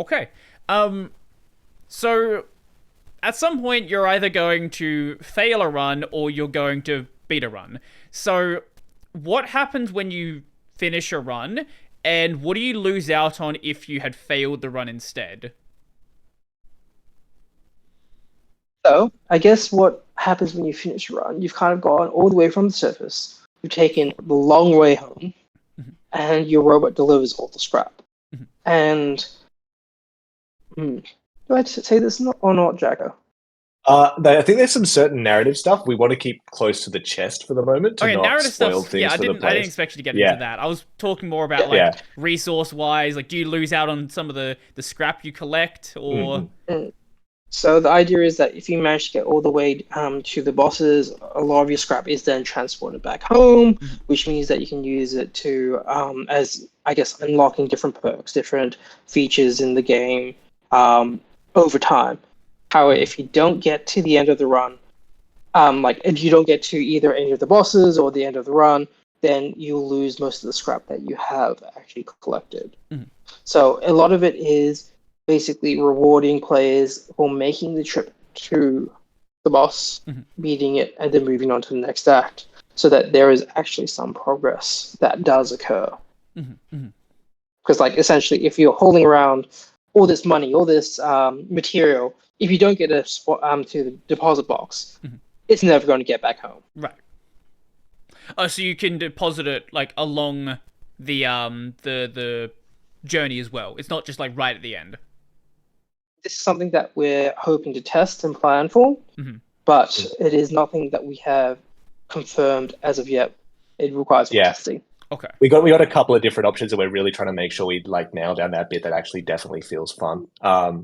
Okay. So at some point you're either going to fail a run or you're going to beat a run. So what happens when you finish a run, and what do you lose out on if you had failed the run instead? So, I guess what happens when you finish a run, you've kind of gone all the way from the surface, you've taken the long way home, and your robot delivers all the scrap. And do I say this or not, Jacko? I think there's some certain narrative stuff we want to keep close to the chest for the moment to Okay, not narrative spoil stuff's yeah. things for the I didn't players. expect you to get into Yeah, that. I was talking more about like yeah. resource wise. Like, do you lose out on some of the scrap you collect, or Mhm. Mm. So the idea is that if you manage to get all the way to the bosses, a lot of your scrap is then transported back home, Mhm. which means that you can use it to, as I guess, unlocking different perks, different features in the game over time. However, if you don't get to the end of the run, like if you don't get to either any of the bosses or the end of the run, then you lose most of the scrap that you have actually collected. Mhm. So a lot of it is basically rewarding players for making the trip to the boss, Mhm. beating it, and then moving on to the next act, so that there is actually some progress that does occur. Mhm. Mhm. Because, like, essentially, if you're holding around all this money, all this material, if you don't get a spot to the deposit box, Mhm. it's never going to get back home. Right. Oh, so you can deposit it like along the journey as well. It's not just like right at the end. This is something that we're hoping to test and plan for, Hmm. but it is nothing that we have confirmed as of yet. It requires more Yeah. testing. Okay. We got a couple of different options, and we're really trying to make sure we like nail down that bit that actually definitely feels fun.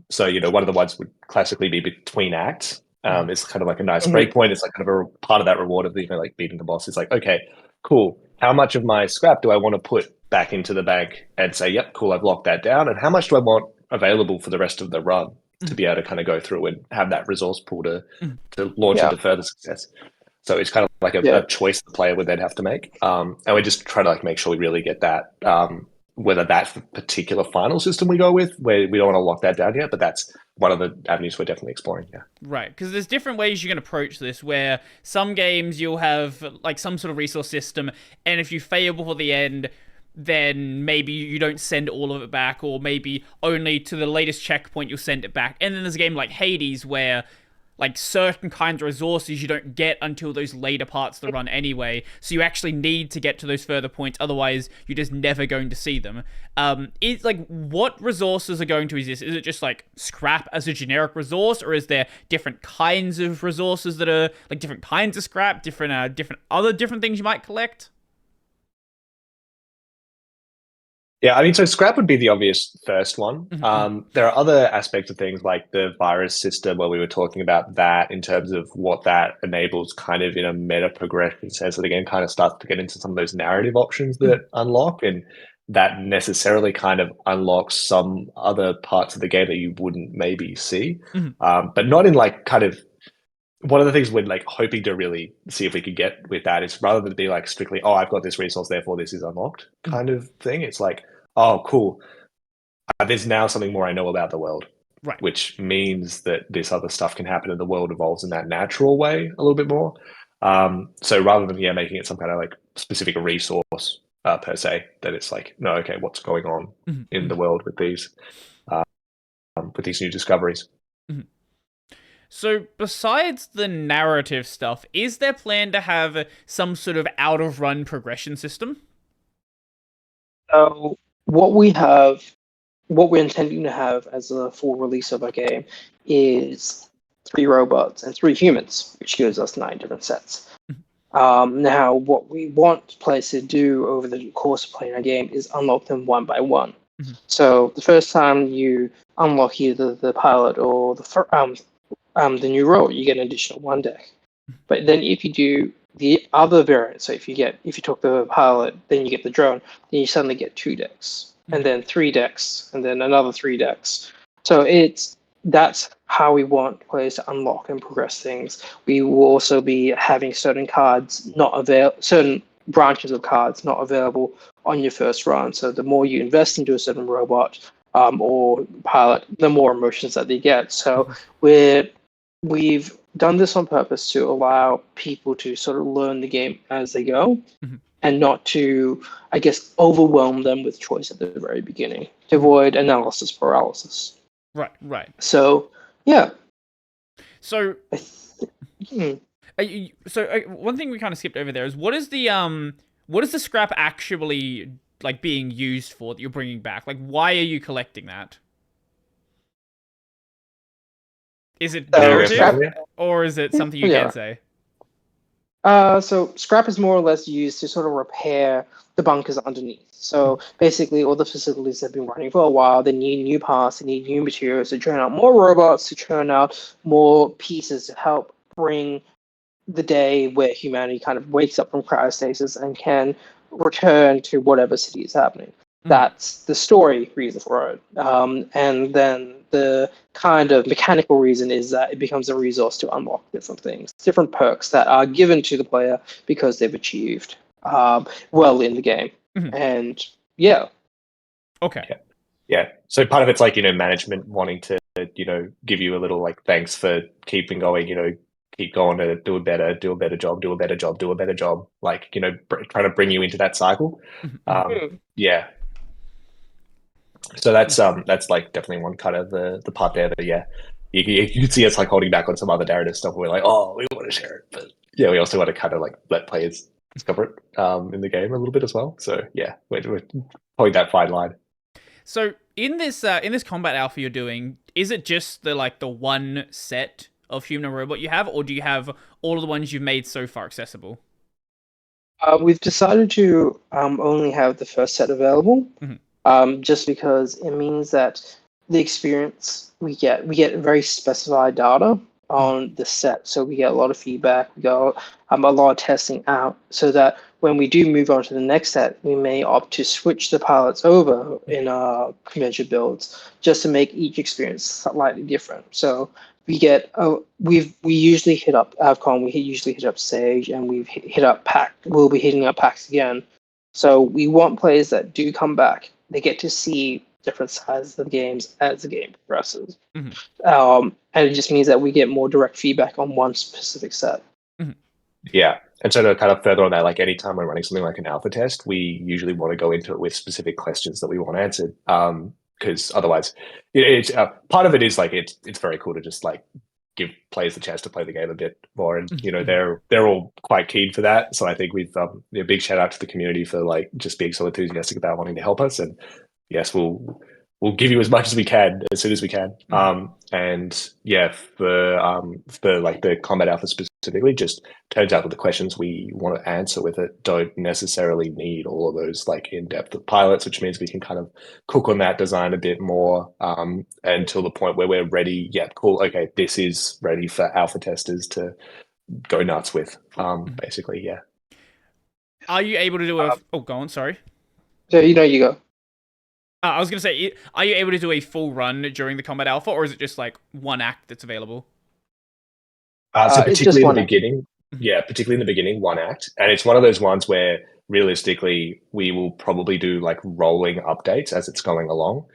So one of the ones would classically be between acts. Mhm. It's kind of like a nice Mhm. break point. It's like kind of a part of that reward of like beating the boss. It's like, okay, cool. How much of my scrap do I want to put back into the bank and say, yep, cool, I've locked that down, and how much do I want available for the rest of the run to Mhm. be able to kind of go through and have that resource pool Mhm. to launch Yeah, into further success. So it's kind of like yeah. a choice the player would then have to make. And we just try to like make sure we really get that, whether that's the particular final system we go with, where we don't want to lock that down yet, but that's one of the avenues we're definitely exploring. Yeah. Right, because there's different ways you can approach this. Where some games you'll have like some sort of resource system, and if you fail before the end, then maybe you don't send all of it back, or maybe only to the latest checkpoint you'll send it back. And then there's a game like Hades where like certain kinds of resources you don't get until those later parts of the run anyway, so you actually need to get to those further points, otherwise you're just never going to see them. Is like, what resources are going to exist? Is it just like scrap as a generic resource, or is there different kinds of resources that are like different kinds of scrap, different things you might collect? Yeah, I mean, so scrap would be the obvious first one. Mm-hmm. There are other aspects of things like the virus system where we were talking about that in terms of what that enables kind of in a meta progression sense that again kind of starts to get into some of those narrative options Mm-hmm. that unlock and that necessarily kind of unlocks some other parts of the game that you wouldn't maybe see. Mm-hmm. But not in like kind of one of the things we're like hoping to really see if we could get with that is rather than be like strictly, oh, I've got this resource, therefore this is unlocked Mm-hmm. kind of thing. It's like, oh, cool. There's now something more I know about the world, Right. which means that this other stuff can happen and the world evolves in that natural way a little bit more. So rather than making it some kind of like specific resource per se, that it's like, no, okay, what's going on in Mm-hmm. the world uh, with these new discoveries? Mm-hmm. So, besides the narrative stuff, is there plan to have some sort of out of run progression system? So what we have, what we're intending to have as a full release of our game is three robots and three humans, which gives us nine different sets. Now, what we want players to do over the course of playing our game is unlock them one by one. Mhm. So the first time you unlock either the pilot or the new role, you get an additional one deck. But then if you do the other variant, so if you took the pilot, then you get the drone, then you suddenly get two decks, and Mhm. then three decks, and then another three decks. So that's how we want players to unlock and progress things. We will also be having certain branches of cards not available on your first run. So the more you invest into a certain robot, or pilot, the more emotions that they get. So we've done this on purpose to allow people to sort of learn the game as they go, and not to, I guess, overwhelm them with choice at the very beginning to avoid analysis paralysis. Right. So, yeah. So, one thing we kind of skipped over there is what is the scrap actually like being used for that you're bringing back? Like, why are you collecting that? Is it narrative, or is it something you can't say? So scrap is more or less used to sort of repair the bunkers underneath. So basically, all the facilities have been running for a while. They need new parts, they need new materials to churn out more robots, to churn out more pieces to help bring the day where humanity kind of wakes up from cryostasis and can return to whatever city is happening. That's the story reason for it. And then the kind of mechanical reason is that it becomes a resource to unlock different things, different perks that are given to the player because they've achieved well in the game. And yeah. Okay. Yeah. So part of it's like, management wanting to, give you a little like thanks for keeping going, keep going to do a better job, like, trying to bring you into that cycle. Yeah. So that's like definitely one kind of the part there that, yeah, you can see us like holding back on some other narrative stuff. We're like, oh, we want to share it, but yeah, we also want to kind of like let players discover it in the game a little bit as well. So yeah, we're holding that fine line. So in this combat alpha you're doing, is it just the one set of human robot you have, or do you have all of the ones you've made so far accessible? We've decided to only have the first set available, just because it means that the experience we get very specified data on the set, so we get a lot of feedback. We got a lot of testing out, so that when we do move on to the next set, we may opt to switch the pilots over in our convention builds just to make each experience slightly different. So we get we usually hit up Avcon, we usually hit up Sage, and we've hit up Pack. We'll be hitting up PAX again. So we want players that do come back. They get to see different sides of the games as the game progresses. And it just means that we get more direct feedback on one specific set. Yeah. And so to kind of further on that, like anytime we're running something like an alpha test, we usually want to go into it with specific questions that we want answered. Because otherwise, it's part of it is like it's very cool to just like give players the chance to play the game a bit more, and they're all quite keen for that. So I think we've a big shout out to the community for like just being so enthusiastic about wanting to help us. And yes, we'll give you as much as we can as soon as we can. And yeah, for like the combat alpha specifically, just turns out that the questions we want to answer with it don't necessarily need all of those like in-depth pilots, which means we can kind of cook on that design a bit more until the point where we're ready. Yeah, cool. Okay, this is ready for alpha testers to go nuts with. Basically, yeah. Are you able to do a? Oh, go on. Sorry. So you go. I was going to say, are you able to do a full run during the combat alpha, or is it just like one act that's available? So particularly in the beginning, particularly in the beginning, one act. And it's one of those ones where realistically, we will probably do like rolling updates as it's going along.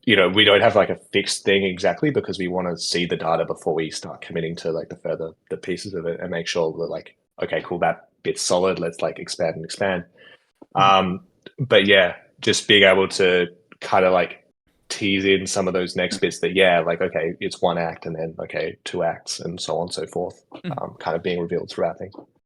We don't have like a fixed thing exactly because we want to see the data before we start committing to like the pieces of it and make sure that like, okay, cool, that bit's solid. Let's like expand and expand. But yeah, just being able to kind of like tease in some of those next bits that, yeah, like, okay, it's one act and then, okay, two acts and so on and so forth, kind of being revealed throughout things.